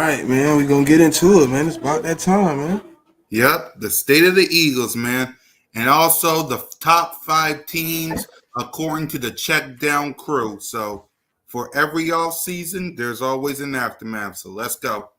right, man. We're gonna get into it, man. It's about that time, man. Yep, the state of the Eagles, man. And also the top 5 teams according to the check down crew. So for every off season, there's always an aftermath. So let's go.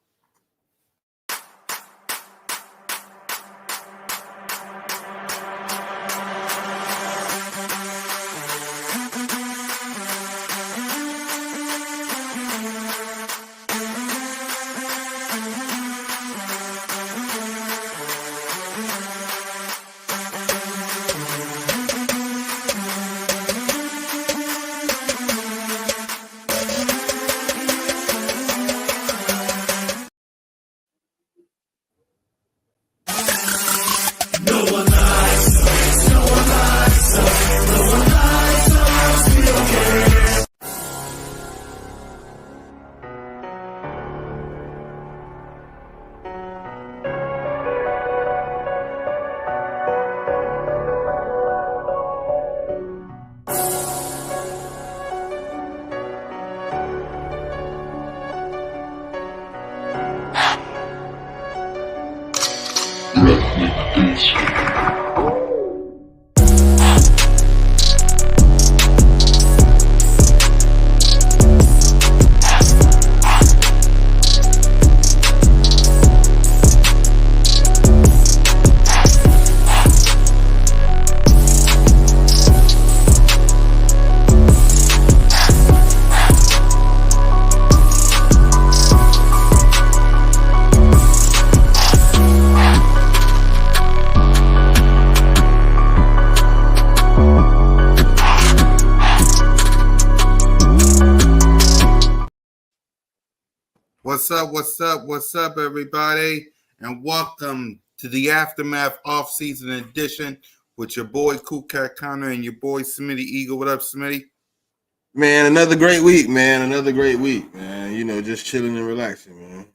What's up? What's up? What's up, everybody? And welcome to the Aftermath Off-Season Edition with your boy Cool Cat Connor and your boy Smitty Eagle. What up, Smitty? Man, another great week, man. Another great week, man. You know, just chilling and relaxing, man.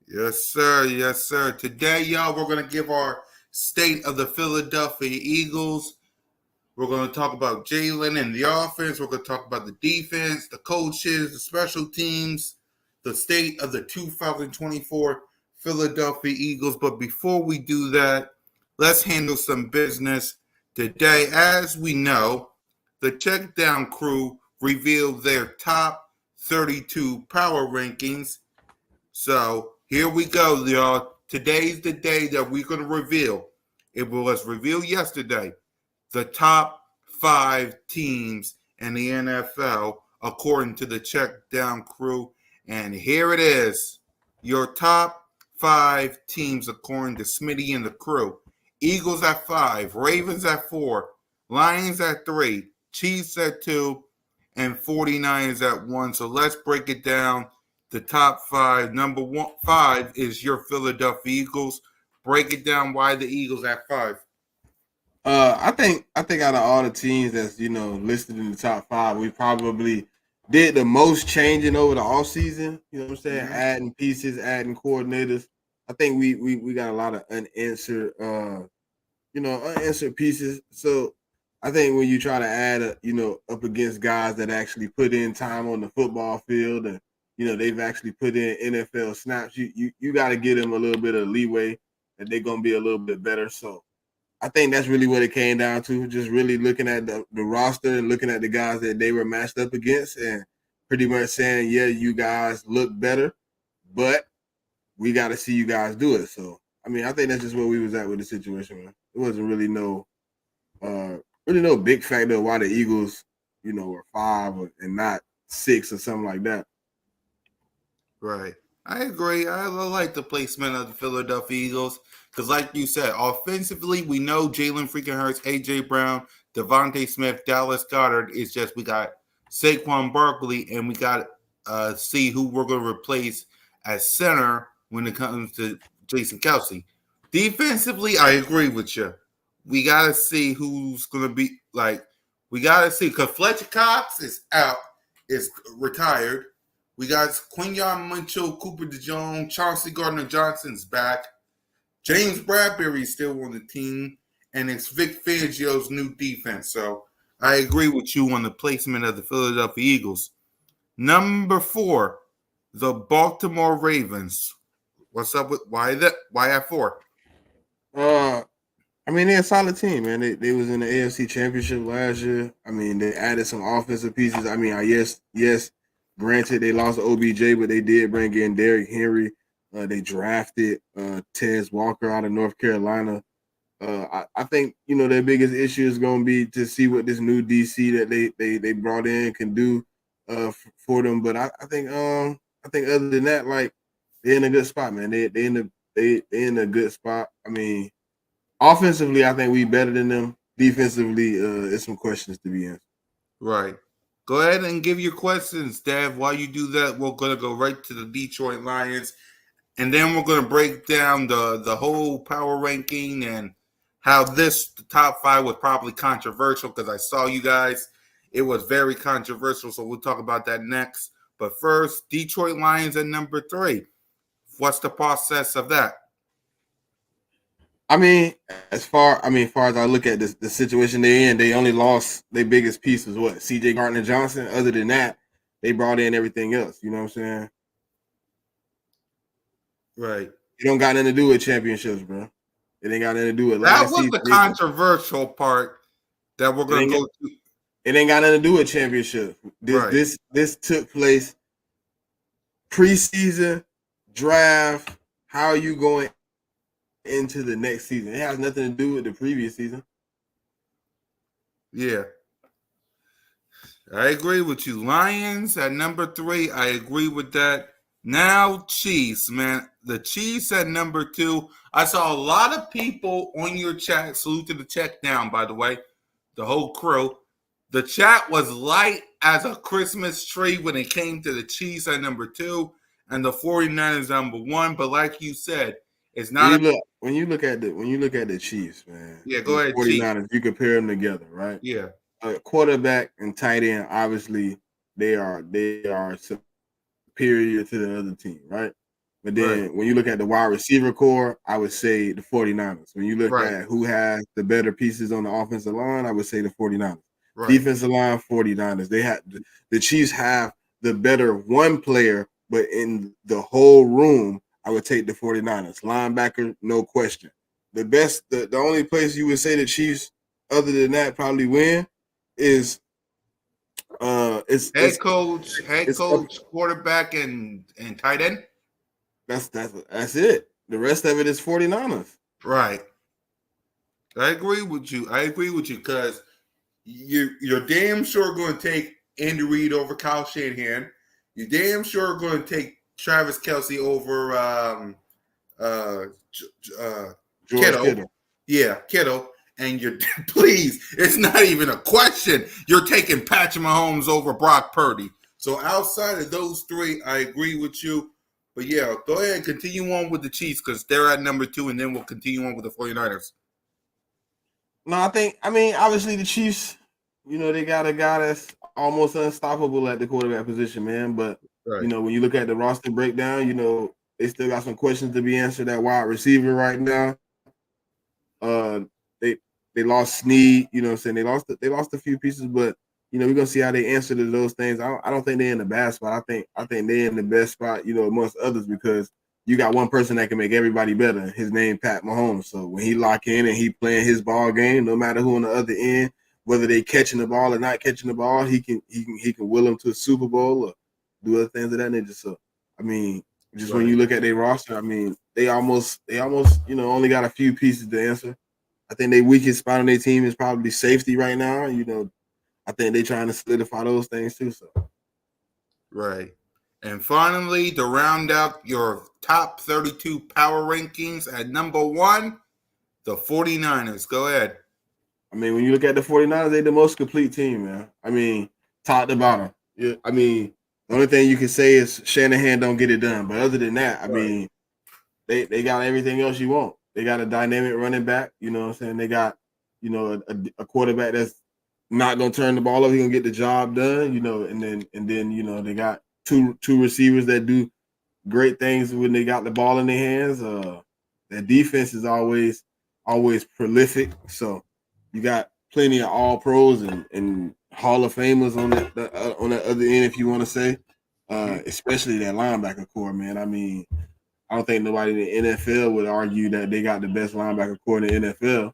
Yes, sir. Yes, sir. Today, y'all, we're going to give our state of the Philadelphia Eagles. We're going to talk about Jalen and the offense. We're going to talk about the defense, the coaches, the special teams, the state of the 2024 Philadelphia Eagles. But before we do that, let's handle some business. Today, as we know, the Check Down crew revealed their top 32 power rankings. So here we go, y'all. Today's the day that we're going to reveal. It was revealed yesterday. The top 5 teams in the NFL according to the Check Down crew. And here it is. Your top 5 teams according to Smitty and the crew. Eagles at 5, Ravens at 4, Lions at 3, Chiefs at 2, and 49ers at 1. So let's break it down. The top 5. Number 5 is your Philadelphia Eagles. Break it down. Why the Eagles at 5? I think out of all the teams that's listed in the top 5, we probably did the most changing over the offseason. You know what I'm saying? Mm-hmm. Adding pieces, adding coordinators. I think we got a lot of unanswered pieces. So I think when you try to add up against guys that actually put in time on the football field and they've actually put in NFL snaps, you got to give them a little bit of leeway that they're gonna be a little bit better. So I think that's really what it came down to, just really looking at the roster and looking at the guys that they were matched up against and pretty much saying, yeah, you guys look better, but we got to see you guys do it. So, I mean, I think that's just where we was at with the situation, man. It wasn't really no big factor why the Eagles, were 5 and not 6 or something like that. Right. I agree. I like the placement of the Philadelphia Eagles because, like you said, offensively, we know Jalen freaking Hurts, A.J. Brown, Devontae Smith, Dallas Goedert. It's just we got Saquon Barkley, and we got to see who we're going to replace as center when it comes to Jason Kelce. Defensively, I agree with you. We got to see who's going to be like. We got to see because Fletcher Cox is out, is retired. We got Quinyon Mitchell, Cooper DeJong, Chauncey Gardner-Johnson's back. James Bradbury's still on the team, and it's Vic Fangio's new defense. So I agree with you on the placement of the Philadelphia Eagles. Number 4, the Baltimore Ravens. What's up with why at 4? I mean, they're a solid team, man. They was in the AFC Championship last year. I mean, they added some offensive pieces. I mean, yes, granted they lost OBJ, but they did bring in Derrick Henry. They drafted Tez Walker out of North Carolina. I think their biggest issue is going to be to see what this new DC that they brought in can do for them. But I think other than that, like they're in a good spot, man. They in a good spot. I mean, offensively, I think we better than them. Defensively, there's some questions to be answered. Right. Go ahead and give your questions, Dev. While you do that, we're gonna go right to the Detroit Lions, and then we're gonna break down the whole power ranking and how the top 5 was probably controversial because I saw you guys. It was very controversial, so we'll talk about that next. But first, Detroit Lions at number 3. What's the process of that? I mean, as far as I look at this, the situation they're in, they only lost their biggest piece was what? CJ Gardner-Johnson. Other than that, they brought in everything else. You know what I'm saying? Right. It don't got nothing to do with championships, bro. It ain't got nothing to do with that was the controversial part that we're gonna go to. It ain't got nothing to do with championship. This took place preseason, draft. How are you going into the next season? It has nothing to do with the previous season. Yeah. I agree with you. Lions at number 3. I agree with that. Now, Chiefs, man. The Chiefs at number 2. I saw a lot of people on your chat. Salute to the check down, by the way. The whole crew. The chat was light as a Christmas tree when it came to the Chiefs at number 2 and the 49ers number 1. But like you said, it's not when you look at the Chiefs, man. Yeah, go ahead. 49ers, you compare them together, right? Yeah. Quarterback and tight end, obviously, they are superior to the other team, right? But then when you look at the wide receiver core, I would say the 49ers. When you look at who has the better pieces on the offensive line, I would say the 49ers. Right. Defensive line, 49ers. The Chiefs have the better one player, but in the whole room, I would take the 49ers. Linebacker, no question. The only place you would say the Chiefs, other than that, probably win is head coach, quarterback, and tight end. That's it. The rest of it is 49ers. Right. I agree with you because you're damn sure going to take Andy Reid over Kyle Shanahan. You're damn sure going to take Travis Kelce over Kittle. Yeah, Kittle. And you're please, it's not even a question. You're taking Patrick Mahomes over Brock Purdy. So outside of those 3, I agree with you. But yeah, go ahead and continue on with the Chiefs because they're at number 2, and then we'll continue on with the 49ers. No, obviously the Chiefs, they got a guy that's almost unstoppable at the quarterback position, man. But when you look at the roster breakdown, they still got some questions to be answered at wide receiver right now. They lost Snead, you know what I'm saying? They lost a few pieces, but we're gonna see how they answer to those things. I don't think they're in the bad spot. I think they're in the best spot, amongst others, because you got one person that can make everybody better. His name Pat Mahomes. So when he lock in and he playing his ball game, no matter who on the other end, whether they catching the ball or not catching the ball, he can will them to a Super Bowl or do other things of that nature. So when you look at their roster, they almost only got a few pieces to answer. I think their weakest spot on their team is probably safety right now. I think they're trying to solidify those things too. So, right. And finally, to round out your top 32 power rankings at number 1, the 49ers. Go ahead. When you look at the 49ers, they're the most complete team, man. Top to bottom. Yeah, the only thing you can say is Shanahan don't get it done. But other than that, they got everything else you want. They got a dynamic running back, you know what I'm saying? They got, a quarterback that's not gonna turn the ball over, he's gonna get the job done, and then they got two receivers that do great things when they got the ball in their hands. Their defense is always prolific. So you got plenty of all pros and Hall of Famers on that other end, if you want to say. especially that linebacker core, man. I mean, I don't think nobody in the NFL would argue that they got the best linebacker core in the NFL.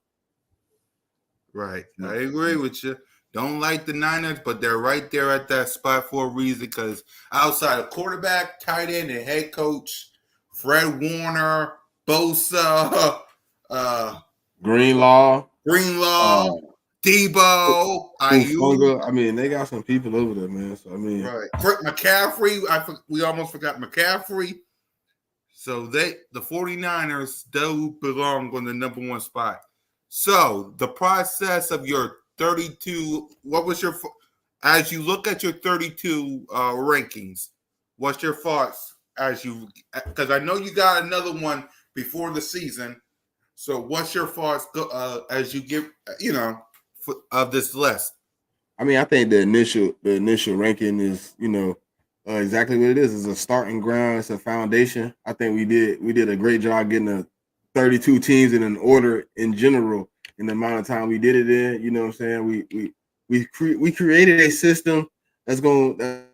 Right. I agree with you. Don't like the Niners, but they're right there at that spot for a reason because outside of quarterback, tight end, and head coach, Fred Warner, Bosa, Greenlaw, Debo, Ayuk. Ufunga. I mean, they got some people over there, man. So I mean, right. McCaffrey. We almost forgot McCaffrey. So the 49ers do belong on the number one spot. So the process of your 32, as you look at your 32 rankings, what's your thoughts because I know you got another one before the season. So what's your thoughts as you give, of this list? I mean, I think the initial ranking is, exactly what it is. It's a starting ground. It's a foundation. I think we did a great job getting the 32 teams in an order in general in the amount of time we did it in. You know what I'm saying? We created a system that's gonna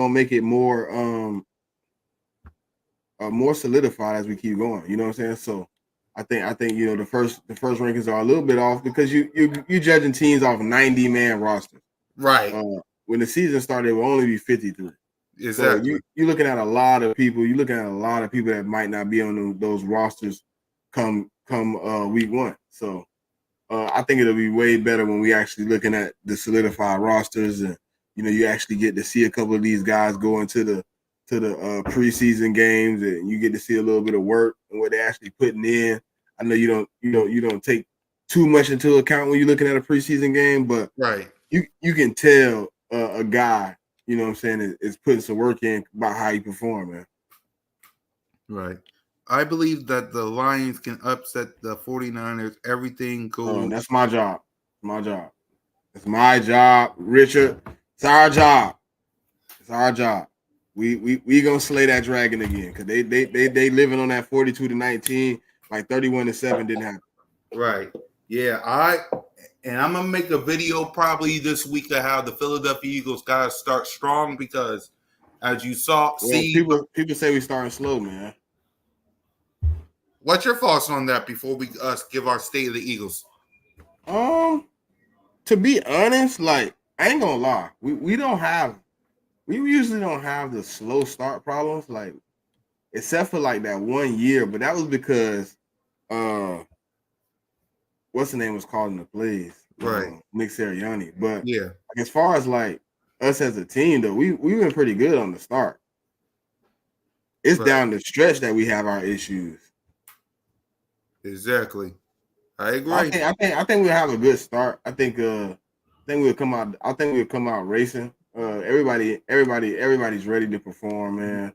make it more more solidified as we keep going. You know what I'm saying? So I think the first rankings are a little bit off because you judging teams off 90-man rosters. Right. When the season started, it will only be 53. Exactly. So you're looking at a lot of people. You're looking at a lot of people that might not be on those rosters come week one. So I think it'll be way better when we actually looking at the solidified rosters, and you actually get to see a couple of these guys go into the preseason games, and you get to see a little bit of work and what they're actually putting in. I know you don't take too much into account when you're looking at a preseason game, but right, you can tell a guy, you know what I'm saying, is putting some work in about how he perform, man. Right. I believe that the Lions can upset the 49ers. Everything goes. That's my job. It's my job, Richard. It's our job. We gonna slay that dragon again because they living on that 42-19, like 31-7 didn't happen. Right. Yeah. I'm gonna make a video probably this week of how the Philadelphia Eagles gotta start strong because as you people say we starting slow, man. What's your thoughts on that before we give our state of the Eagles? To be honest, like I ain't gonna lie, we usually don't have the slow start problems, like except for like that 1 year, but that was because what's the name was calling the plays, right? Nick Sirianni. But yeah, like, as far as like us as a team, though, we've been pretty good on the start. It's down the stretch that we have our issues. Exactly, I agree. I think we'll have a good start. I think we'll come out. I think we'll come out racing. Everybody's ready to perform, man.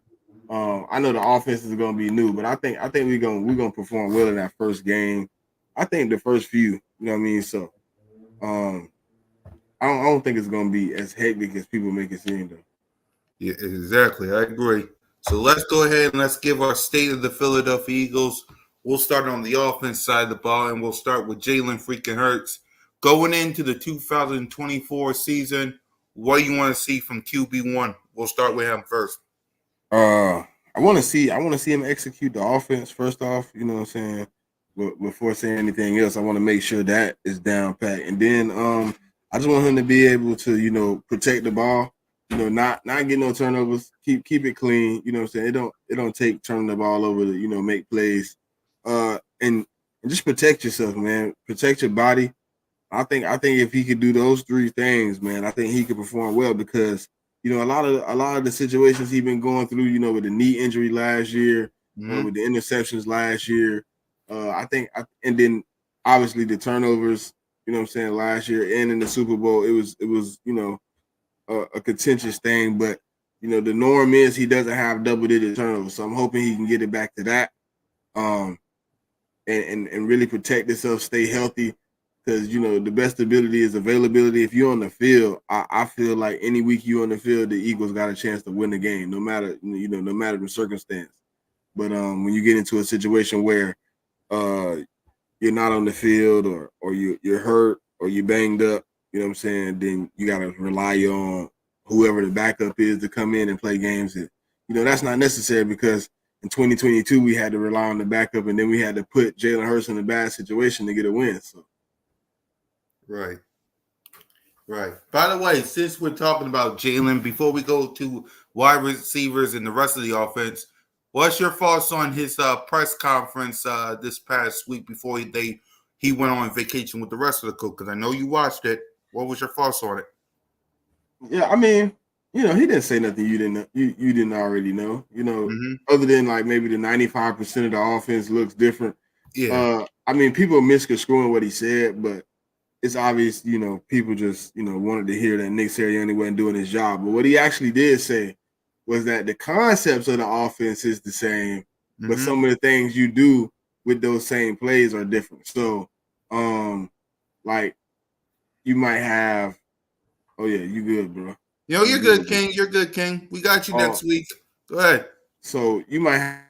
I know the offense is gonna be new, but I think we're gonna perform well in that first game. I think the first few, you know what I mean. So, I don't think it's gonna be as hectic as people make it seem, though. Yeah, exactly. I agree. So let's go ahead and let's give our state of the Philadelphia Eagles. We'll start on the offense side of the ball, and we'll start with Jalen freaking Hurts. Going into the 2024 season, what do you want to see from QB1? We'll start with him first. I want to see him execute the offense first off. You know what I'm saying? Before saying anything else, I want to make sure that is down pat, and then I just want him to be able to protect the ball. Not get no turnovers. Keep it clean. You know what I'm saying? It don't take turning the ball over to make plays. And just protect yourself, man. Protect your body. I think if he could do those three things, man, I think he could perform well because a lot of the situations he's been going through, with the knee injury last year, with the interceptions last year, and then obviously the turnovers, you know what I'm saying, last year and in the Super Bowl, it was a contentious thing, but the norm is he doesn't have double-digit turnovers, so I'm hoping he can get it back to that, and really protect himself, stay healthy. Because the best ability is availability. If you're on the field, I feel like any week you're on the field, the Eagles got a chance to win the game, no matter the circumstance. But when you get into a situation where you're not on the field, or you're hurt, or you're banged up, you know what I'm saying, then you got to rely on whoever the backup is to come in and play games. And, that's not necessary because in 2022 we had to rely on the backup, and then we had to put Jalen Hurts in a bad situation to get a win. So, right. By the way, since we're talking about Jalen, before we go to wide receivers and the rest of the offense, what's your thoughts on his press conference this past week before he went on vacation with the rest of the crew? Because I know you watched it. What was your thoughts on it? Yeah, I mean, he didn't say nothing you didn't already know. Other than like maybe the 95% of the offense looks different. Yeah. I mean, people misconstruing what he said, but it's obvious, people just, wanted to hear that Nick Sirianni wasn't doing his job. But what he actually did say was that the concepts of the offense is the same, but some of the things you do with those same plays are different. So, like you might have, oh yeah, you good, bro. You're good, King. You're good, King. We got you next week. Go ahead. So you might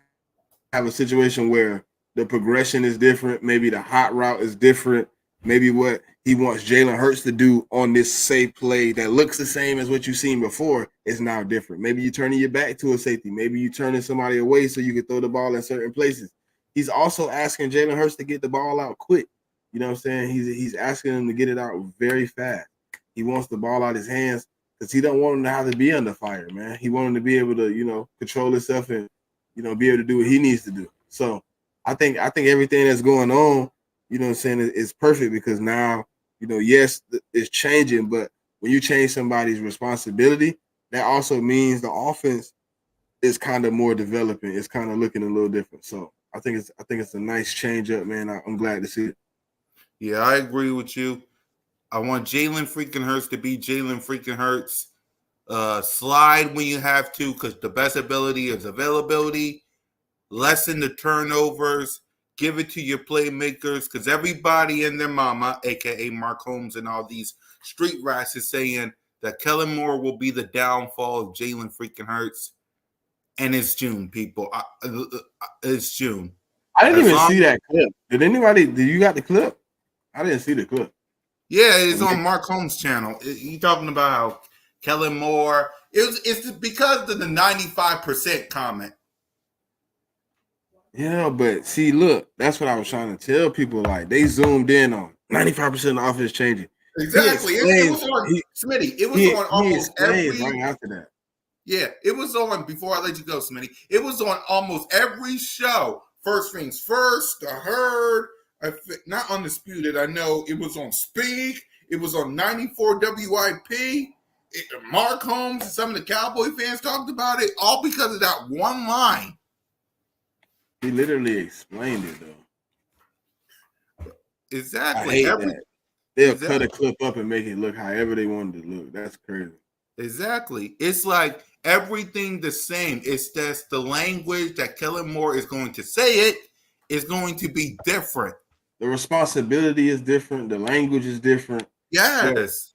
have a situation where the progression is different. Maybe the hot route is different. Maybe what he wants Jalen Hurts to do on this safe play that looks the same as what you've seen before is now different. Maybe you're turning your back to a safety. Maybe you're turning somebody away so you can throw the ball in certain places. He's also asking Jalen Hurts to get the ball out quick. You know what I'm saying? He's asking him to get it out very fast. He wants the ball out of his hands because he don't want him to have to be under fire, man. He wants him to be able to, control himself and, be able to do what he needs to do. So I think everything that's going on, you know what I'm saying, is perfect because now, yes, it's changing, but when you change somebody's responsibility, that also means the offense is kind of more developing. It's kind of looking a little different. So I think it's a nice change up, man. I'm glad to see it. Yeah, I agree with you. I want Jalen freaking Hurts to be Jalen freaking Hurts. Slide when you have to because the best ability is availability. Lessen the turnovers. Give it to your playmakers because everybody and their mama, a.k.a. Mark Holmes and all these street rats, is saying that Kellen Moore will be the downfall of Jalen freaking Hurts. And it's June, people. It's June. I didn't even see that clip. Did you got the clip? I didn't see the clip. Yeah, it's on Mark Holmes' channel. He's talking about how Kellen Moore. It's because of the 95% comment. Yeah, but see, look, that's what I was trying to tell people. Like they zoomed in on 95% of the offense changing. Exactly. It was on Smitty. It was on almost every right after that. Yeah, it was on before I let you go, Smitty. It was on almost every show. First Things First, The Herd, not Undisputed. I know it was on Speak. It was on 94 WIP. Mark Holmes and some of the Cowboy fans talked about it, all because of that one line. He literally explained it, though. Exactly. They'll cut a clip up and make it look however they wanted to look. That's crazy. Exactly. It's like everything the same. It's just the language that Kellen Moore is going to say it is going to be different. The responsibility is different. The language is different. Yes.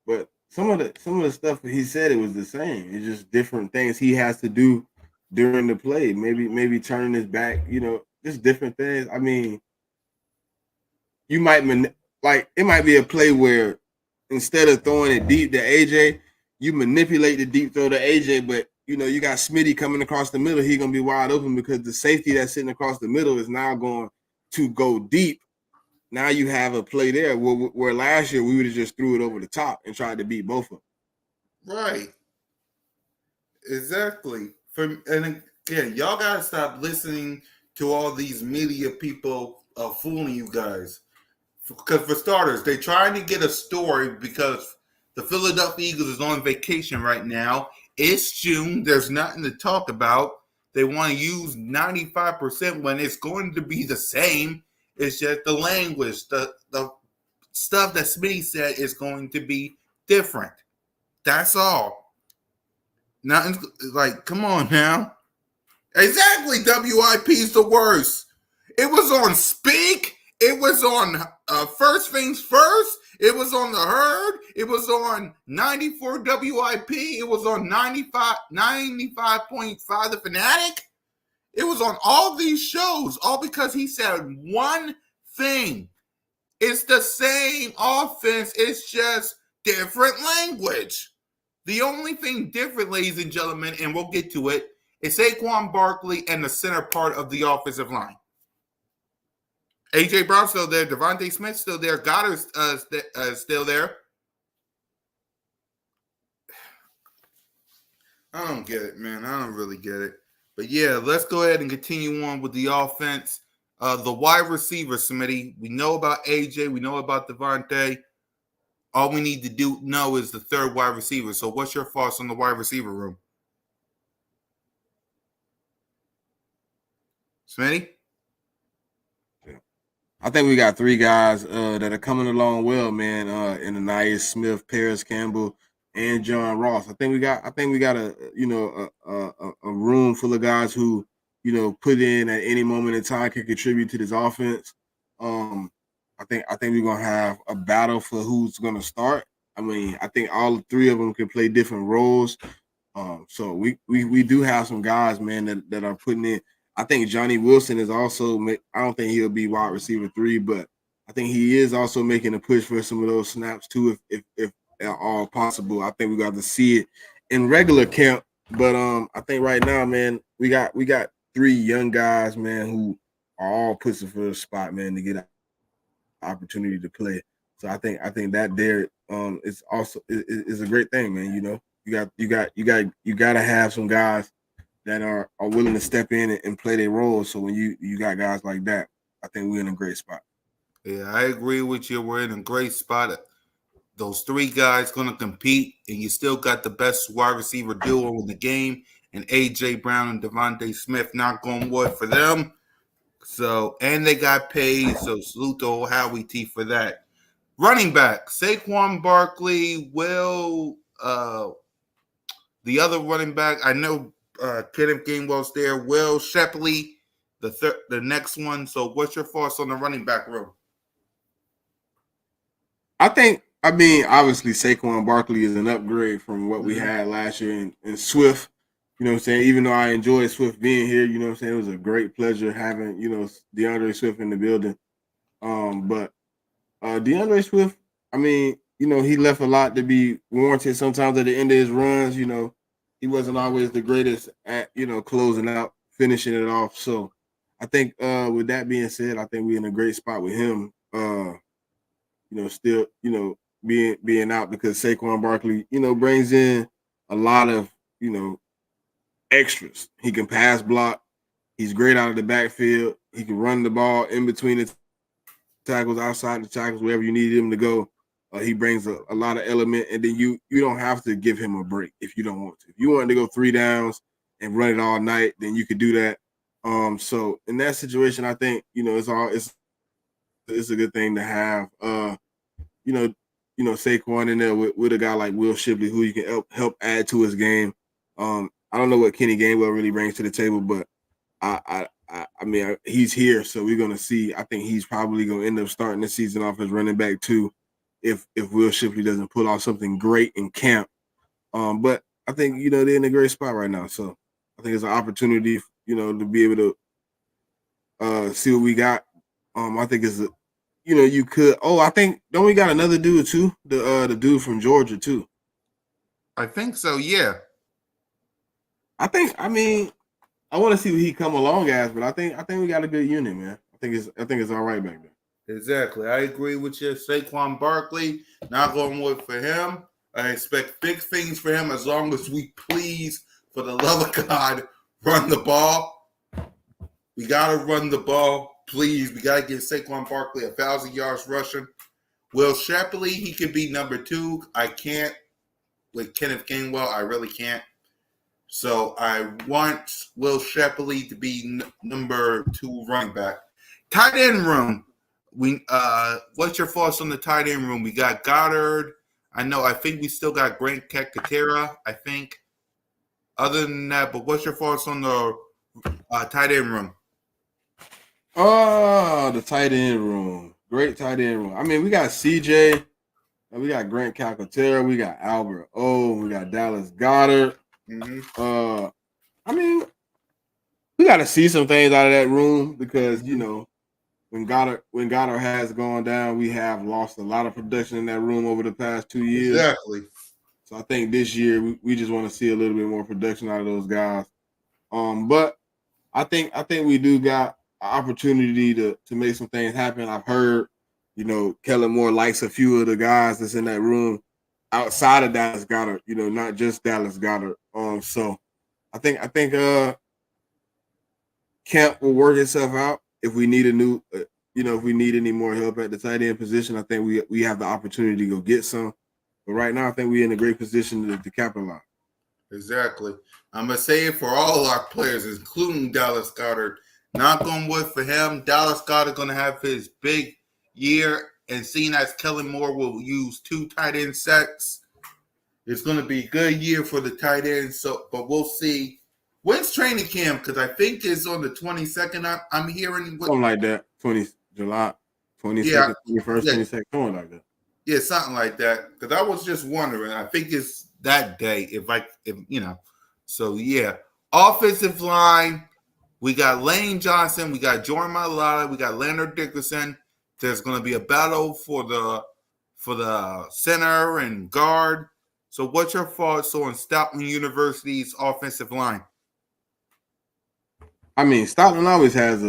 But some of the stuff he said, it was the same. It's just different things he has to do during the play. Maybe turning his back, just different things. I mean, you might it might be a play where instead of throwing it deep to AJ, you manipulate the deep throw to AJ, but you got Smitty coming across the middle. He's gonna be wide open because the safety that's sitting across the middle is now going to go deep. Now you have a play there where last year we would have just threw it over the top and tried to beat both of them. Right. Exactly. And again, y'all gotta stop listening to all these media people fooling you guys. Because for starters, they're trying to get a story because the Philadelphia Eagles is on vacation right now. It's June. There's nothing to talk about. They want to use 95% when it's going to be the same. It's just the language, the stuff that Smitty said is going to be different. That's all. Nothing like, come on now. Exactly. WIP is the worst. It was on Speak. It was on First Things First. It was on The Herd. It was on 94 WIP. It was on 95.5 The Fanatic. It was on all these shows, all because he said one thing. It's the same offense. It's just different language. The only thing different, ladies and gentlemen, and we'll get to it, is Saquon Barkley and the center part of the offensive line. A.J. Brown still there. Devontae Smith still there. Goddard still there. I don't get it, man. I don't really get it. But yeah, let's go ahead and continue on with the offense. The wide receiver, Smitty. We know about AJ. We know about Devontae. All we need to know is the third wide receiver. So what's your thoughts on the wide receiver room? Smitty? I think we got three guys that are coming along well, man. In Ananias Smith, Paris Campbell, and John Ross. I think we got a room full of guys who put in at any moment in time can contribute to this offense. I think we're gonna have a battle for who's gonna start. I mean, I think all three of them can play different roles. So we do have some guys, man, that are putting in. I think Johnny Wilson is also. I don't think he'll be wide receiver 3, but I think he is also making a push for some of those snaps too, if at all possible. I think we got to see it in regular camp, but I think right now, man, we got 3 young guys, man, who are all pushing for the spot, man, to get an opportunity to play. So I think that there is also is a great thing, man. You got to have some guys that are willing to step in and play their role. So when you got guys like that, I think we're in a great spot. Yeah, I agree with you. We're in a great spot. Those 3 guys going to compete, and you still got the best wide receiver duo in the game, and A.J. Brown and Devontae Smith. Not going wood for them. So, and they got paid, so salute to old Howie T for that. Running back, Saquon Barkley, the other running back, I know Kenneth Gainwell's there. Will Shepley, the next one. So what's your thoughts on the running back room? I mean, obviously Saquon Barkley is an upgrade from what we had last year in Swift. You know what I'm saying? Even though I enjoyed Swift being here, you know what I'm saying? It was a great pleasure having, DeAndre Swift in the building. But DeAndre Swift, I mean, he left a lot to be warranted sometimes at the end of his runs. He wasn't always the greatest at, closing out, finishing it off. So I think with that being said, I think we're in a great spot with him. Still, being out because Saquon Barkley, brings in a lot of, extras. He can pass block. He's great out of the backfield. He can run the ball in between the tackles, outside the tackles, wherever you need him to go. He brings a lot of element, and then you don't have to give him a break if you don't want to. If you want to go 3 downs and run it all night, then you could do that. So in that situation, I think it's a good thing to have. Saquon in there with a guy like Will Shipley, who you can help add to his game. I don't know what Kenny Gainwell really brings to the table, but I mean, he's here, so we're gonna see. I think he's probably gonna end up starting the season off as running back 2 if Will Shipley doesn't pull off something great in camp. But I think they're in a great spot right now, so I think it's an opportunity, to be able to see what we got. I think it's you could. Oh, I think don't we got another dude too? The dude from Georgia too. I think so. Yeah. I mean, I want to see what he come along as, but I think we got a good unit, man. I think it's all right back there. Exactly. I agree with you. Saquon Barkley, not going wood for him. I expect big things for him as long as we please, for the love of God, run the ball. We got to run the ball. Please, we got to give Saquon Barkley 1,000 yards rushing. Will Shapley, he could be number 2. I can't with Kenneth Gainwell. I really can't. So I want Will Shapley to be number 2 running back. Tight end room. What's your thoughts on the tight end room? We got Goddard. I think we still got Grant Calcaterra, I think. Other than that, but what's your thoughts on the tight end room? Oh, the tight end room. Great tight end room. I mean, we got CJ, and we got Grant Calcaterra, we got Albert O, we got Dallas Goedert. Mm-hmm. I mean, we got to see some things out of that room because when Goddard has gone down, we have lost a lot of production in that room over the past 2 years. Exactly. So I think this year we just want to see a little bit more production out of those guys. But I think we do got an opportunity to make some things happen. I've heard, Kellen Moore likes a few of the guys that's in that room outside of Dallas Goddard, not just Dallas Goddard. So I think camp will work itself out. If we need a new, if we need any more help at the tight end position, I think we have the opportunity to go get some. But right now, I think we're in a great position to capitalize. Exactly. I'm going to say it for all our players, including Dallas Goddard. Knock on wood for him. Dallas Goddard going to have his big year. And seeing as Kellen Moore will use 2 tight end sets, it's going to be a good year for the tight ends. So, but we'll see. When's training camp? Because I think it's on the 22nd. I'm hearing. Something like that. July 22nd, 21st, 22nd, something like that. Yeah, something like that. Because I was just wondering. I think it's that day. So yeah. Offensive line. We got Lane Johnson. We got Jordan Mailata. We got Leonard Dickerson. There's going to be a battle for the center and guard. So what's your thoughts on Stoutland University's offensive line? I mean, Stoutland always has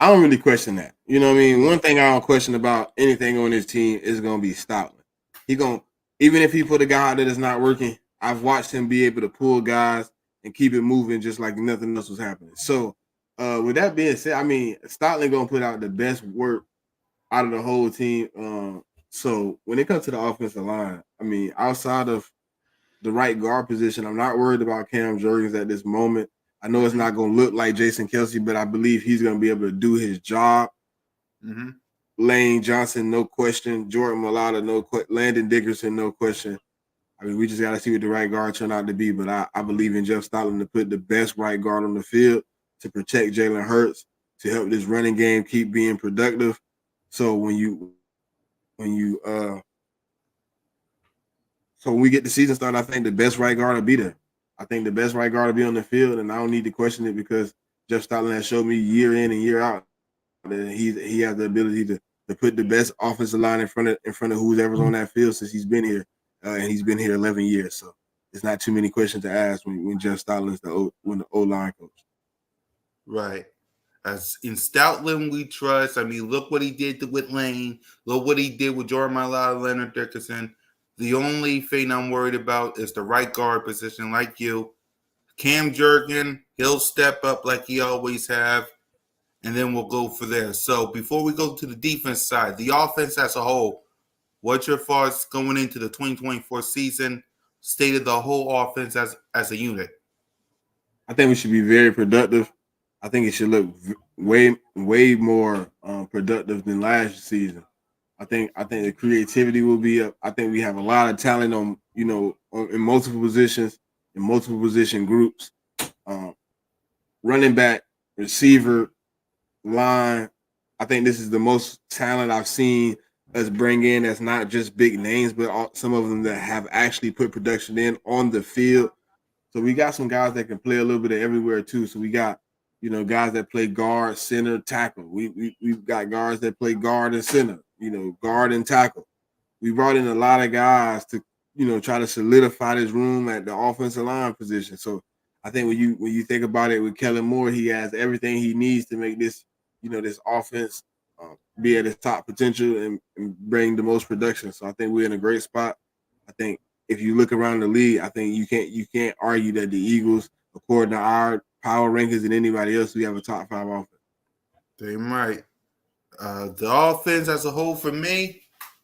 I don't really question that. You know what I mean? One thing I don't question about anything on this team is going to be Stoutland. Even if he put a guy out that is not working, I've watched him be able to pull guys and keep it moving just like nothing else was happening. So with that being said, I mean, Stoutland going to put out the best work out of the whole team. So when it comes to the offensive line, I mean, outside of the right guard position, I'm not worried about Cam Jurgens at this moment. I know it's not going to look like Jason Kelce, but I believe he's going to be able to do his job. Mm-hmm. Lane Johnson, no question. Jordan Mailata, no question. Landon Dickerson, no question. I mean, we just got to see what the right guard turn out to be. But I believe in Jeff Stoutland to put the best right guard on the field to protect Jalen Hurts, to help this running game keep being productive. So when we get the season started, I think the best right guard will be there. I think the best right guard will be on the field, and I don't need to question it because Jeff Stoutland has showed me year in and year out that he has the ability to put the best offensive line in front of whoever's on that field since he's been here, and he's been here 11 years. So it's not too many questions to ask when Jeff Stoutland's the O-line coach. Right. As in Stoutland, we trust. I mean, look what he did with Lane. Look what he did with Jordan Mailata, Leonard Dickerson. The only thing I'm worried about is the right guard position, like you. Cam Jurgens, he'll step up like he always have, and then we'll go for there. So before we go to the defense side, the offense as a whole, what's your thoughts going into the 2024 season, state of the whole offense as a unit? I think we should be very productive. I think it should look way more productive than last season. I think the creativity will be up. I think we have a lot of talent in multiple positions, in multiple position groups. Running back, receiver, line. I think this is the most talent I've seen us bring in. That's not just big names, but some of them that have actually put production in on the field. So we got some guys that can play a little bit of everywhere too. So we got guys that play guard, center, tackle. We've got guards that play guard and center. Guard and tackle. We brought in a lot of guys to, try to solidify this room at the offensive line position. So I think when you think about it with Kellen Moore, he has everything he needs to make this, this offense be at its top potential and bring the most production. So I think we're in a great spot. I think if you look around the league, I think you can't argue that the Eagles, according to our power rankings and anybody else, we have a top 5 offense. Damn right. The offense as a whole for me,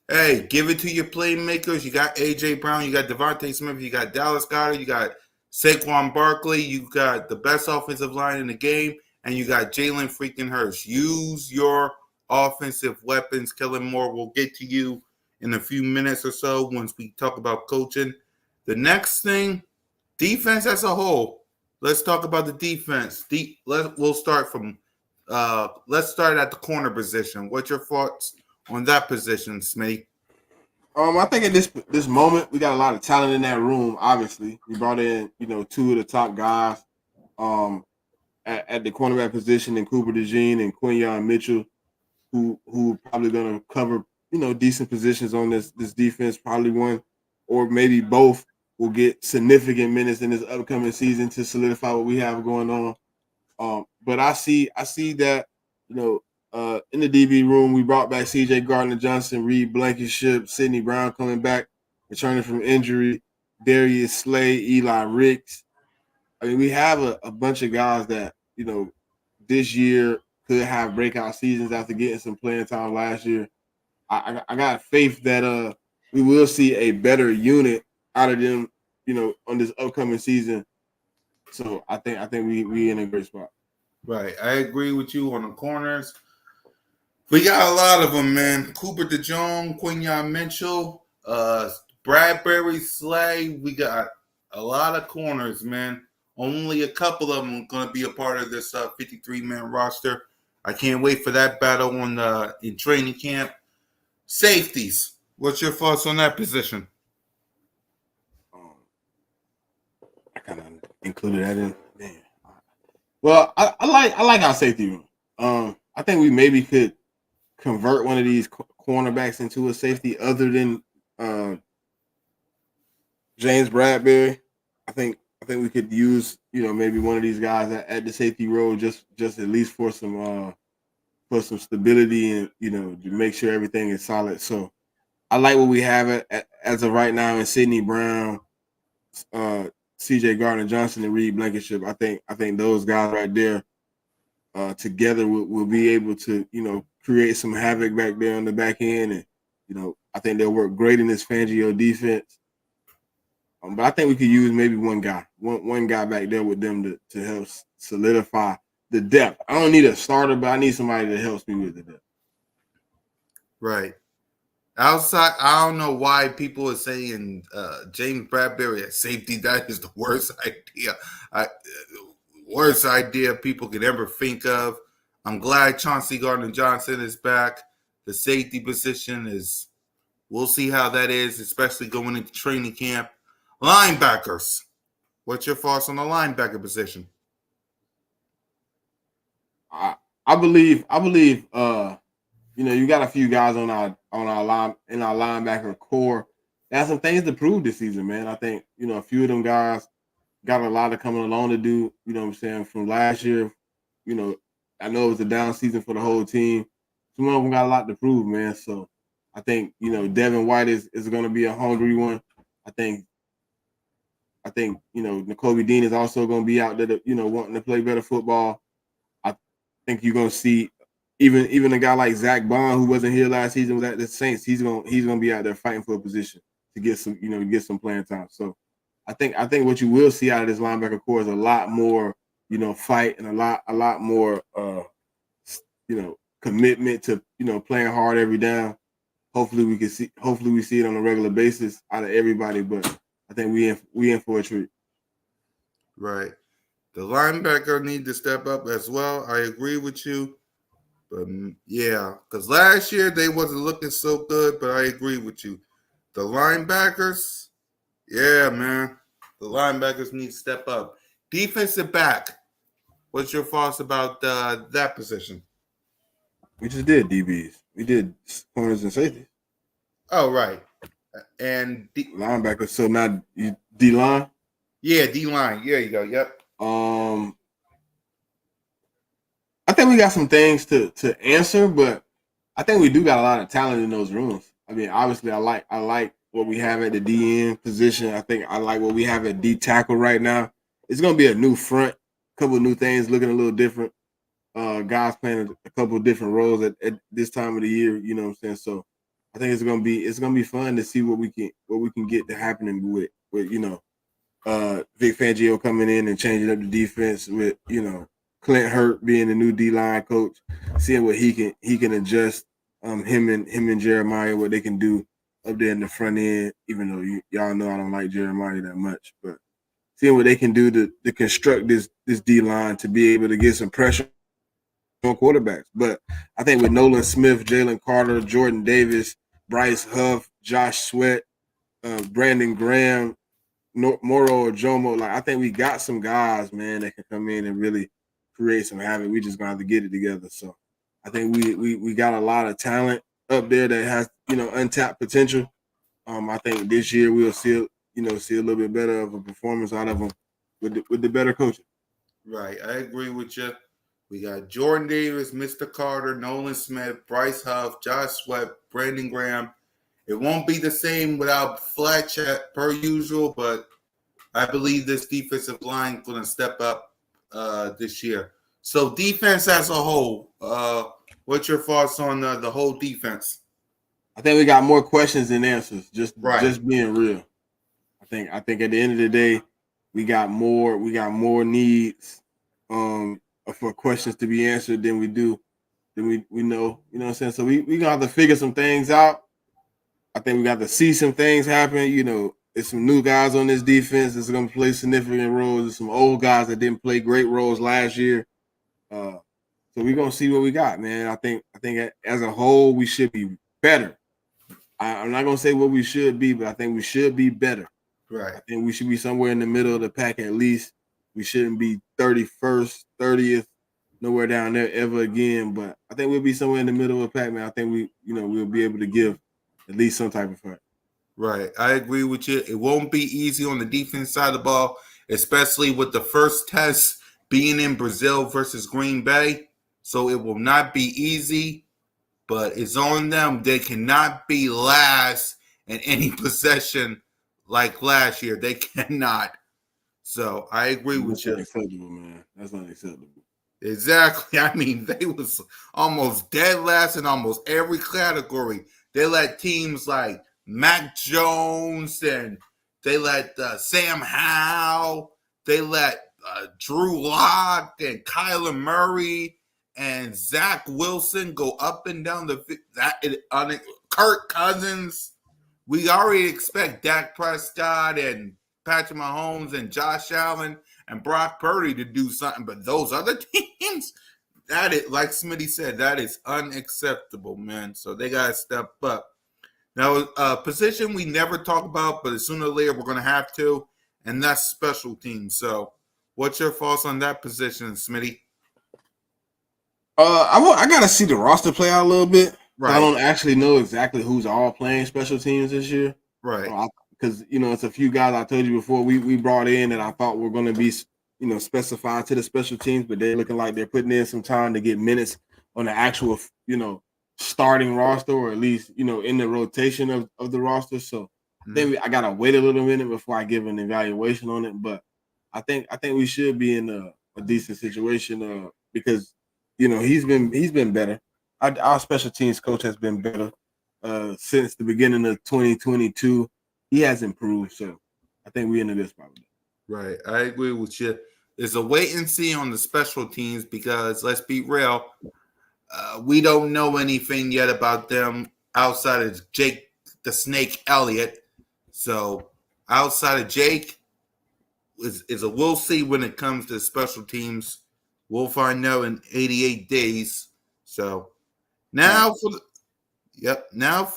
hey, give it to your playmakers. You got A.J. Brown, you got Devontae Smith, you got Dallas Goedert, you got Saquon Barkley, you got the best offensive line in the game, and you got Jalen freaking Hurts. Use your offensive weapons. Kellen Moore will get to you in a few minutes or so once we talk about coaching. The next thing, defense as a whole. Let's talk about the defense. We'll start from let's start at the corner position. What's your thoughts on that position, Smitty? I think at this moment we got a lot of talent in that room. Obviously, we brought in 2 of the top guys at the cornerback position in Cooper DeJean and Quinyon Mitchell, who probably going to cover decent positions on this defense. Probably one or maybe both will get significant minutes in this upcoming season to solidify what we have going on. But I see that, in the DB room, we brought back C.J. Gardner-Johnson, Reed Blankenship, Sidney Brown coming back, returning from injury, Darius Slay, Eli Ricks. I mean, we have a bunch of guys that, this year could have breakout seasons after getting some playing time last year. I got faith that we will see a better unit out of them, on this upcoming season. So I think we in a great spot. Right. I agree with you on the corners. We got a lot of them, man. Cooper DeJong, Quinyon Mitchell, Bradbury, Slay. We got a lot of corners, man. Only a couple of them going to be a part of this 53-man roster. I can't wait for that battle in training camp. Safeties. What's your thoughts on that position? I kind of included that in. Man. Well, I like our safety room. I think we maybe could convert one of these cornerbacks into a safety other than James Bradbury. I think we could use, maybe one of these guys at the safety role just at least for some stability and, to make sure everything is solid. So I like what we have as of right now in Sidney Brown, C.J. Gardner-Johnson, and Reed Blankenship. I think those guys right there together will be able to, create some havoc back there on the back end. And, I think they'll work great in this Fangio defense. But I think we could use maybe one guy back there with them to help solidify the depth. I don't need a starter, but I need somebody that helps me with the depth. Right. Outside, I don't know why people are saying James Bradbury at safety. That is the worst idea. Worst idea people could ever think of. I'm glad Chauncey Gardner-Johnson is back. The safety position is, we'll see how that is, especially going into training camp. Linebackers. What's your thoughts on the linebacker position? I believe you got a few guys on our linebacker core that have some things to prove this season, man. I think, a few of them guys got a lot of coming along to do, from last year. I know it was a down season for the whole team. Some of them got a lot to prove, man. So I think, Devin White is going to be a hungry one. I think, Nakobe Dean is also going to be out there, wanting to play better football. I think you're going to see even a guy like Zach Bond, who wasn't here last season, was at the Saints. He's going to be out there fighting for a position to get some playing time. So I think what you will see out of this linebacker core is a lot more, fight and a lot more, commitment to, playing hard every down. Hopefully we see it on a regular basis out of everybody, but I think we in for a treat. Right. The linebacker need to step up as well. I agree with you. But yeah, because last year they wasn't looking so good, but I agree with you. The linebackers, yeah, man. The linebackers need to step up. Defensive back. What's your thoughts about that position? We just did DBs. We did corners and safeties. Oh, right. And linebackers. So now D-line? Yeah, D-line. There you go. Yep. I think we got some things to answer, but I think we do got a lot of talent in those rooms. I mean, obviously, I like what we have at the DN position. I think I like what we have at D tackle right now. It's going to be a new front, a couple of new things, looking a little different. Guys playing a couple of different roles at this time of the year. You know what I'm saying? So I think it's gonna be fun to see what we can get to happening with Vic Fangio coming in and changing up the defense with Clint Hurt being the new D-line coach, seeing what he can adjust. Him and Jeremiah, what they can do up there in the front end. Even though y'all know I don't like Jeremiah that much, but seeing what they can do to construct this D-line to be able to get some pressure on quarterbacks. But I think with Nolan Smith, Jalen Carter, Jordan Davis, Bryce Huff, Josh Sweat, Brandon Graham, Moro Ojomo, I think we got some guys, man, that can come in and really create some havoc. We just gonna have to get it together. So I think we got a lot of talent up there that has untapped potential. I think this year we'll see a little bit better of a performance out of them with the better coaching. Right, I agree with you. We got Jordan Davis, Mr. Carter, Nolan Smith, Bryce Huff, Josh Sweat, Brandon Graham. It won't be the same without Fletch per usual, but I believe this defensive line going to step up this year. So defense as a whole, what's your thoughts on the whole defense? I think we got more questions than answers. Just being real. I think at the end of the day, we got more needs for questions to be answered than we know. You know what I'm saying? So we gonna have to figure some things out. I think we got to see some things happen. You know, there's some new guys on this defense that's gonna play significant roles. There's some old guys that didn't play great roles last year. So we're gonna see what we got, man. I think as a whole we should be better. I'm not gonna say what we should be, but I think we should be better. Right. I think we should be somewhere in the middle of the pack at least. We shouldn't be 31st, 30th, nowhere down there ever again. But I think we'll be somewhere in the middle of the pack, man. I think we'll be able to give at least some type of fight. Right. I agree with you. It won't be easy on the defense side of the ball, especially with the first test being in Brazil versus Green Bay. So it will not be easy, but it's on them. They cannot be last in any possession like last year. They cannot. So I agree with you. That's unacceptable, man. That's unacceptable. Exactly. I mean, they was almost dead last in almost every category. They let teams like Mac Jones and they let Sam Howell. They let Drew Lock and Kyler Murray and Zach Wilson go up and down Kirk Cousins. We already expect Dak Prescott and Patrick Mahomes and Josh Allen and Brock Purdy to do something, but those other teams, that is, like Smitty said, that is unacceptable, man. So they got to step up. Now, a position we never talk about, but sooner or later we're going to have to, and that's special teams. So what's your thoughts on that position, Smitty? I got to see the roster play out a little bit. Right. I don't actually know exactly who's all playing special teams this year. Right. Because, it's a few guys I told you before we brought in that I thought were going to be, specified to the special teams, but they're looking like they're putting in some time to get minutes on the actual, starting roster, or at least, in the rotation of the roster. So I got to wait a little minute before I give an evaluation on it. But I think we should be in a decent situation because, he's been better. Our special teams coach has been better since the beginning of 2022. He has improved, so I think we're in a good spot with it. Right, I agree with you. There's a wait and see on the special teams because, let's be real, we don't know anything yet about them outside of Jake the Snake Elliott. So outside of Jake, is a we'll see when it comes to special teams. We'll find out in 88 days. So now for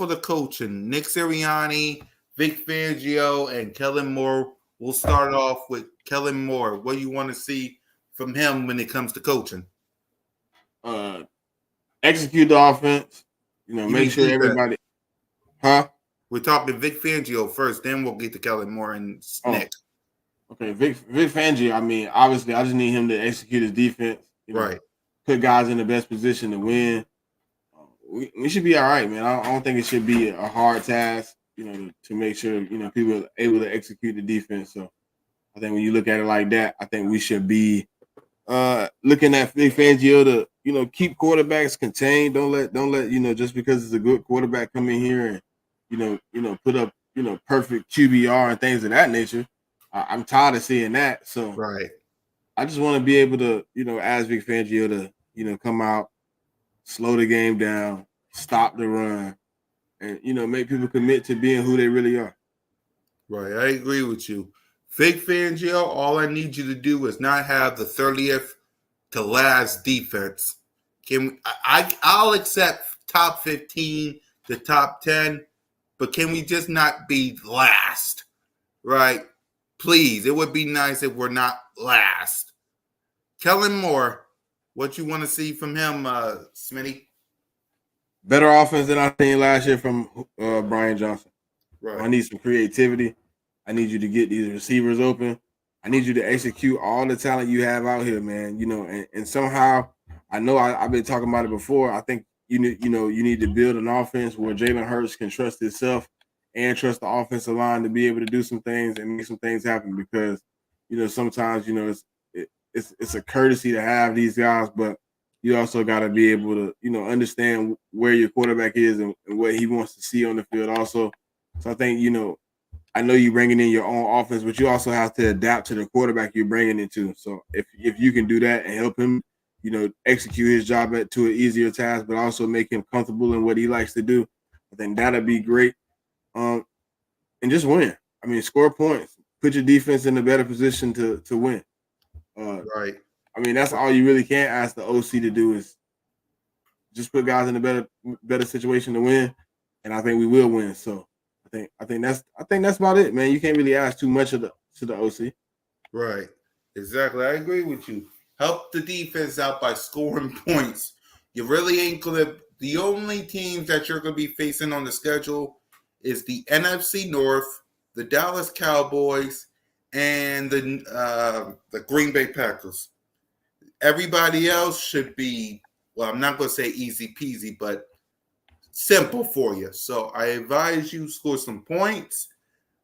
the coaching, Nick Sirianni, Vic Fangio, and Kellen Moore. We'll start off with Kellen Moore. What do you want to see from him when it comes to coaching? Execute the offense. Make sure everybody. Huh? We're talking Vic Fangio first, then we'll get to Kellen Moore and Nick. Okay, Vic Fangio. I mean, obviously, I just need him to execute his defense. Right. Put guys in the best position to win. We should be all right, man. I don't think it should be a hard task. To make sure, people are able to execute the defense. So I think when you look at it like that, I think we should be looking at Vic Fangio to, keep quarterbacks contained. Don't let, just because it's a good quarterback come in here and, put up, perfect QBR and things of that nature. I'm tired of seeing that. So right. I just want to be able to, ask Vic Fangio to, come out, slow the game down, stop the run, and, make people commit to being who they really are. Right. I agree with you. Vic Fangio, all I need you to do is not have the 30th to last defense. I'll accept top 15 to top 10, but can we just not be last? Right? Please. It would be nice if we're not last. Kellen Moore, what you want to see from him, Smitty? Better offense than I seen last year from Brian Johnson. I Right. need some creativity. I need you to get these receivers open. I need you to execute all the talent you have out here, man. And somehow I know I've been talking about it before. I think you need to build an offense where Jalen Hurts can trust himself and trust the offensive line to be able to do some things and make some things happen because sometimes it's a courtesy to have these guys, but you also got to be able to understand where your quarterback is and what he wants to see on the field also. So I think I know you're bringing in your own offense, but you also have to adapt to the quarterback you're bringing into. So if you can do that and help him, execute his job to an easier task, but also make him comfortable in what he likes to do, I think that'd be great. And just win. I mean, score points. Put your defense in a better position to win. Uh, Right. I mean, that's all you really can ask the OC to do is just put guys in a better situation to win, and I think we will win. So I think that's about it, man. You can't really ask too much of the OC. Right. Exactly. I agree with you. Help the defense out by scoring points. You really ain't gonna. The only teams that you're gonna be facing on the schedule is the NFC North, the Dallas Cowboys, and the Green Bay Packers. Everybody else should be. Well, I'm not gonna say easy peasy, but simple for you. So I advise you score some points.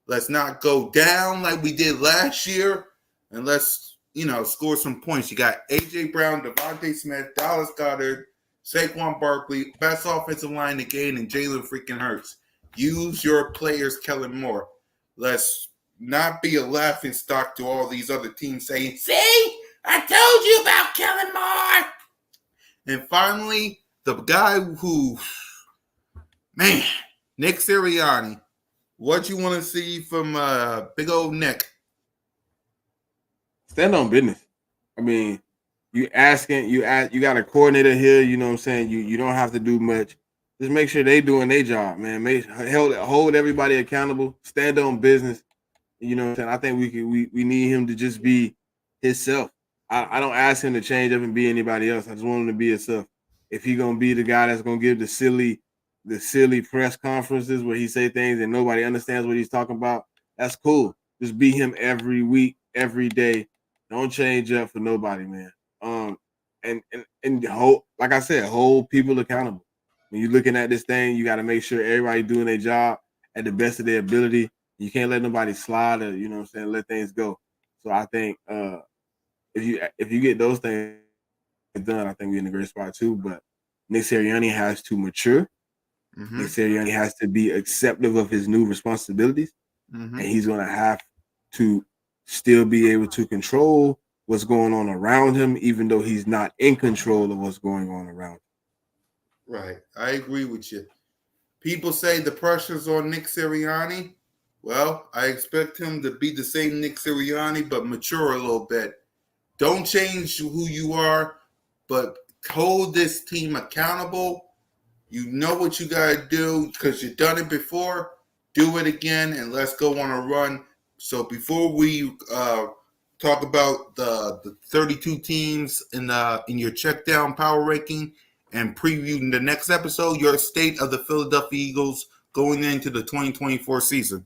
Let's not go down like we did last year, and let's score some points. You got AJ Brown, Devontae Smith, Dallas Goedert, Saquon Barkley, best offensive line in the game, and Jalen freaking Hurts. Use your players, Kellen Moore. Let's not be a laughing stock to all these other teams saying, "See, I told you about Kellen Moore." And finally, the guy who, man, Nick Sirianni. What you want to see from big old Nick? Stand on business. I mean, you got a coordinator here. You know what I'm saying. You don't have to do much. Just make sure they doing their job, man. Hold everybody accountable. Stand on business. You know what I'm saying. I think we need him to just be himself. I don't ask him to change up and be anybody else. I just want him to be himself. If he gonna be the guy that's gonna give the silly press conferences where he say things and nobody understands what he's talking about, that's cool. Just be him every week, every day. Don't change up for nobody, man. And hold, like I said, hold people accountable. When you're looking at this thing, you got to make sure everybody doing their job at the best of their ability. You can't let nobody slide or let things go. So I think if you get those things done, I think we're in a great spot too. But Nick Sirianni has to mature. Nick Sirianni has to be accepting of his new responsibilities, and he's going to have to still be able to control what's going on around him, even though he's not in control of what's going on around him. Right. I agree with you. People say the pressure's on Nick Sirianni. Well, I expect him to be the same Nick Sirianni, but mature a little bit. Don't change who you are, but hold this team accountable. You know what you got to do because you've done it before. Do it again, and let's go on a run. So before we talk about the 32 teams in your check down power ranking and preview the next episode, your state of the Philadelphia Eagles going into the 2024 season.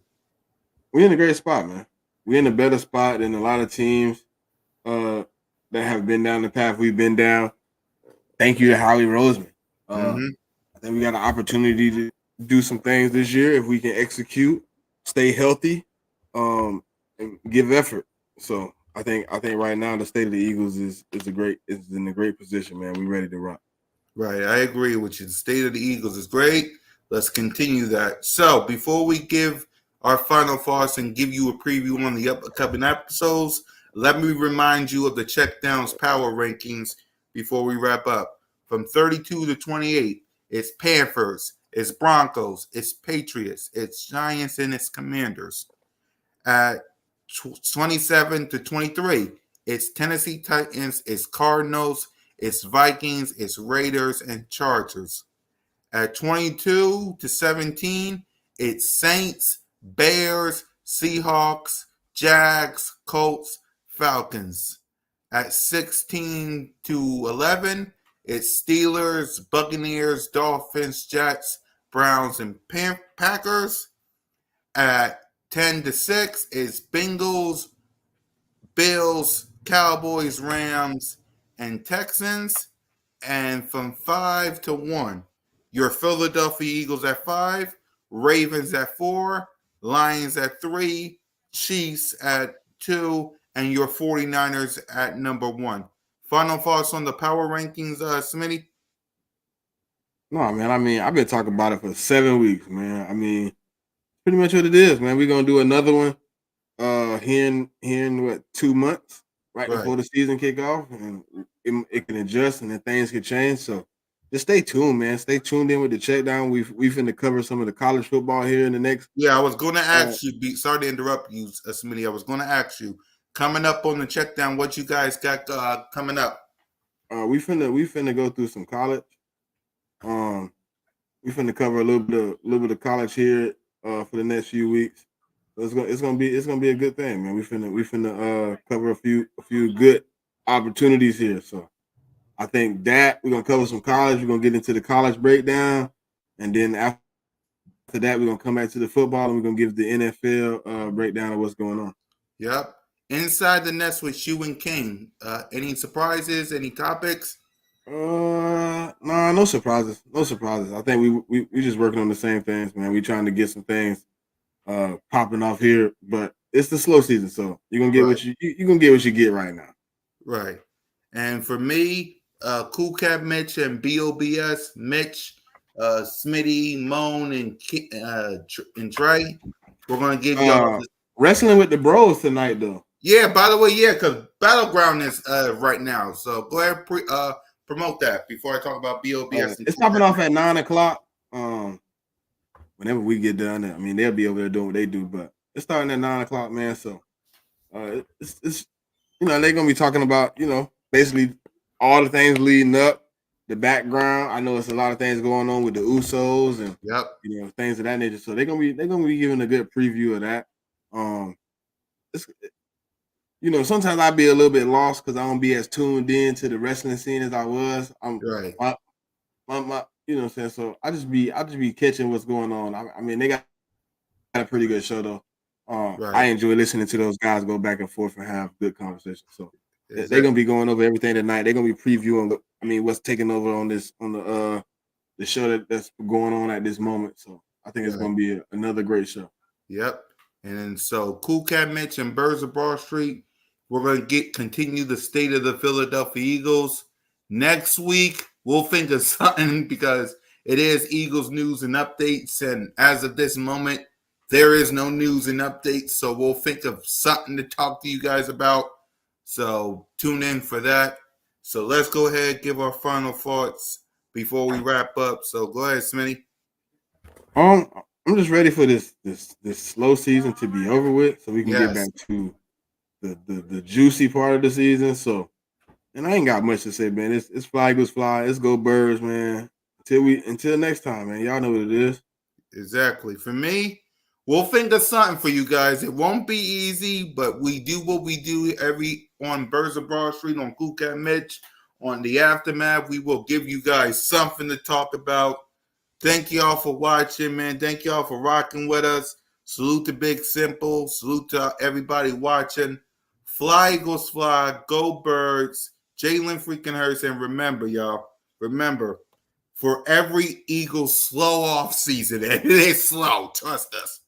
We're in a great spot, man. We're in a better spot than a lot of teams that have been down the path we've been down. Thank you to Howie Roseman. I think we got an opportunity to do some things this year if we can execute, stay healthy, and give effort. So I think right now the state of the Eagles is in a great position, man. We're ready to rock. Right, I agree with you. The state of the Eagles is great. Let's continue that. So before we give our final thoughts and give you a preview on the upcoming episodes, let me remind you of the checkdowns power rankings before we wrap up. From 32 to 28, it's Panthers, it's Broncos, it's Patriots, it's Giants, and it's Commanders. At 27 to 23, it's Tennessee Titans, it's Cardinals, it's Vikings, it's Raiders, and Chargers. At 22 to 17, it's Saints, Bears, Seahawks, Jags, Colts, Falcons. At 16 to 11, it's Steelers, Buccaneers, Dolphins, Jets, Browns, and Packers. At 10-6 is Bengals, Bills, Cowboys, Rams, and Texans. And from 5-1, your Philadelphia Eagles at 5, Ravens at 4, Lions at 3, Chiefs at 2, and your 49ers at number 1. Final thoughts on the power rankings, Smitty? No, man. I mean, I've been talking about it for 7 weeks, man. I mean, pretty much what it is, man. We're gonna do another one here in what 2 months, right before the season kick off, and it can adjust and then things can change. So just stay tuned, man. Stay tuned in with the check down. We finna cover some of the college football here in the next. Yeah, I was gonna ask you. Sorry to interrupt you, Smitty. I was gonna ask you coming up on the check down, what you guys got coming up. We finna go through some college. We finna cover a little bit of college here for the next few weeks. So it's gonna be a good thing, man. We finna cover a few good opportunities here. So I think that we're gonna cover some college. We're gonna get into the college breakdown, and then after that, we're gonna come back to the football, and we're gonna give the NFL breakdown of what's going on. Yep. Inside the Nest with Shu and King. Any surprises? Any topics? Nah, no surprises. No surprises. I think we just working on the same things, man. We trying to get some things popping off here, but it's the slow season, so you're gonna get what you gonna get what you get right now. Right. And for me, Cool Cat Mitch and BOBS Mitch, Smitty, Moan, and Trey. We're gonna give y'all wrestling with the bros tonight, though. Yeah. By the way, yeah, because Battleground is right now. So go ahead, promote that before I talk about BOBS. It's popping off at 9:00. Whenever we get done, I mean they'll be over there doing what they do, but it's starting at 9:00, man. So it's they're gonna be talking about basically all the things leading up, the background. I know it's a lot of things going on with the Usos and things of that nature. So they're gonna be giving a good preview of that. Sometimes I'd be a little bit lost because I don't be as tuned in to the wrestling scene as I was. What I'm saying? So I just be catching what's going on. I mean, they got a pretty good show though. I enjoy listening to those guys go back and forth and have good conversations. So they're gonna be going over everything tonight. They're gonna be previewing what's taking over on the show that's going on at this moment. So I think it's gonna be another great show. Yep. And so Cool Cat Mitch and Birds of Broad Street, we're gonna continue the state of the Philadelphia Eagles. Next week, we'll think of something because it is Eagles news and updates. And as of this moment, there is no news and updates. So we'll think of something to talk to you guys about. So tune in for that. So let's go ahead and give our final thoughts before we wrap up. So go ahead, Smitty. I'm just ready for this slow season to be over with so we can get back to the juicy part of the season. So, and I ain't got much to say, man. It's fly, Eagles fly. It's go Birds, man. Until next time, man. Y'all know what it is. Exactly. For me, we'll think of something for you guys. It won't be easy, but we do what we do on Birds of Broad Street, on Cool Cat Mitch, on the Aftermath. We will give you guys something to talk about. Thank y'all for watching, man. Thank y'all for rocking with us. Salute to Big Simple. Salute to everybody watching. Fly, Eagles, fly. Go Birds. Jalen freaking Hurts. And remember, y'all, for every Eagles slow off season, and it is slow, trust us,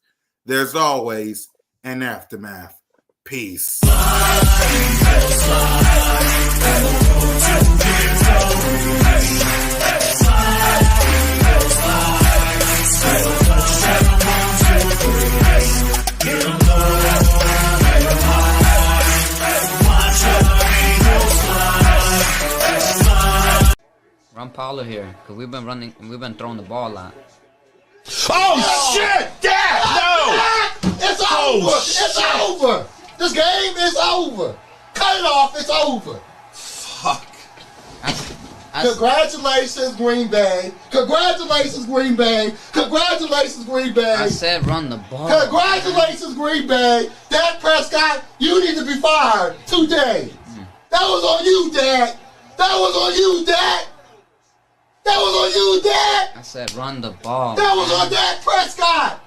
there's always an aftermath. Peace. Run Paulo here, because we've been throwing the ball a lot. Oh shit! Dad! No! It's over! It's over! This game is over! Cut it off, it's over! Fuck. Congratulations, Green Bay! Congratulations, Green Bay! Congratulations, Green Bay! I said run the ball. Congratulations, Green Bay! Dak Prescott, you need to be fired today! That was on you, Dad! That was on you, Dad! That was on you, Dad! I said run the ball. That was on Dak Prescott!